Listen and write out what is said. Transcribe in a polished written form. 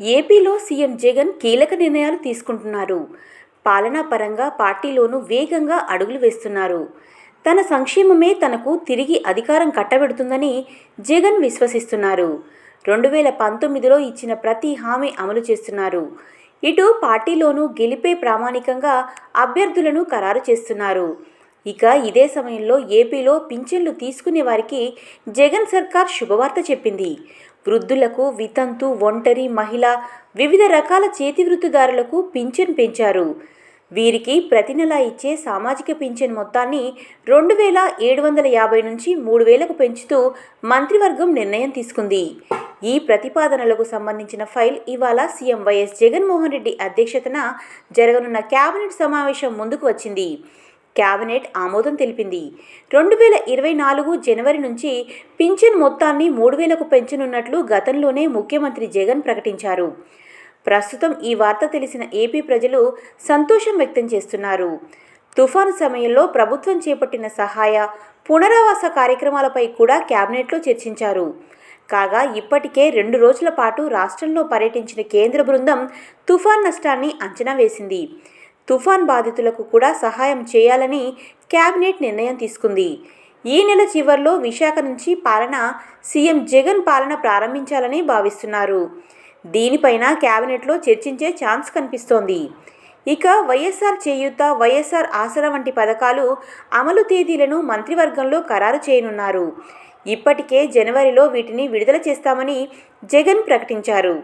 ఏపీలో సీఎం జగన్ కీలక నిర్ణయాలు తీసుకుంటున్నారు. పాలనా పరంగా పార్టీలోనూ వేగంగా అడుగులు వేస్తున్నారు. తన సంక్షేమమే తనకు తిరిగి అధికారం కట్టబెడుతుందని జగన్ విశ్వసిస్తున్నారు. 2019లో ఇచ్చిన ప్రతి హామీ అమలు చేస్తున్నారు. ఇటు పార్టీలోనూ గెలిపే ప్రామాణికంగా అభ్యర్థులను ఖరారు చేస్తున్నారు. ఇక ఇదే సమయంలో ఏపీలో పింఛన్లు తీసుకునే వారికి జగన్ సర్కార్ శుభవార్త చెప్పింది. వృద్ధులకు, వితంతు, ఒంటరి మహిళ, వివిధ రకాల చేతివృత్తిదారులకు పింఛన్ పెంచారు. వీరికి ప్రతి నెల ఇచ్చే సామాజిక పింఛన్ మొత్తాన్ని 2,750 నుంచి 3,000కు పెంచుతూ మంత్రివర్గం నిర్ణయం తీసుకుంది. ఈ ప్రతిపాదనలకు సంబంధించిన ఫైల్ ఇవాళ సీఎం వైఎస్ జగన్మోహన్ రెడ్డి అధ్యక్షతన జరగనున్న కేబినెట్ సమావేశం ముందుకు వచ్చింది. కేబినెట్ ఆమోదం తెలిపింది. 2024 జనవరి నుంచి పింఛన్ మొత్తాన్ని 3,000కు పెంచనున్నట్లు గతంలోనే ముఖ్యమంత్రి జగన్ ప్రకటించారు. ప్రస్తుతం ఈ వార్త తెలిసిన ఏపీ ప్రజలు సంతోషం వ్యక్తం చేస్తున్నారు. తుఫాను సమయంలో ప్రభుత్వం చేపట్టిన సహాయ, పునరావాస కార్యక్రమాలపై కూడా కేబినెట్లో చర్చించారు. కాగా ఇప్పటికే 2 రోజుల పాటు రాష్ట్రంలో పర్యటించిన కేంద్ర బృందం తుఫాన్ నష్టాన్ని అంచనా వేసింది. తుఫాన్ బాధితులకు కూడా సహాయం చేయాలని కేబినెట్ నిర్ణయం తీసుకుంది. ఈ నెల చివర్లో విశాఖ నుంచి సీఎం జగన్ పాలన ప్రారంభించాలని భావిస్తున్నారు. దీనిపైన కేబినెట్లో చర్చించే ఛాన్స్ కనిపిస్తోంది. ఇక వైఎస్ఆర్ చేయూత, వైఎస్ఆర్ ఆసరా వంటి పథకాలు అమలు తేదీలను మంత్రివర్గంలో ఖరారు చేయనున్నారు. ఇప్పటికే జనవరిలో వీటిని విడుదల చేస్తామని జగన్ ప్రకటించారు.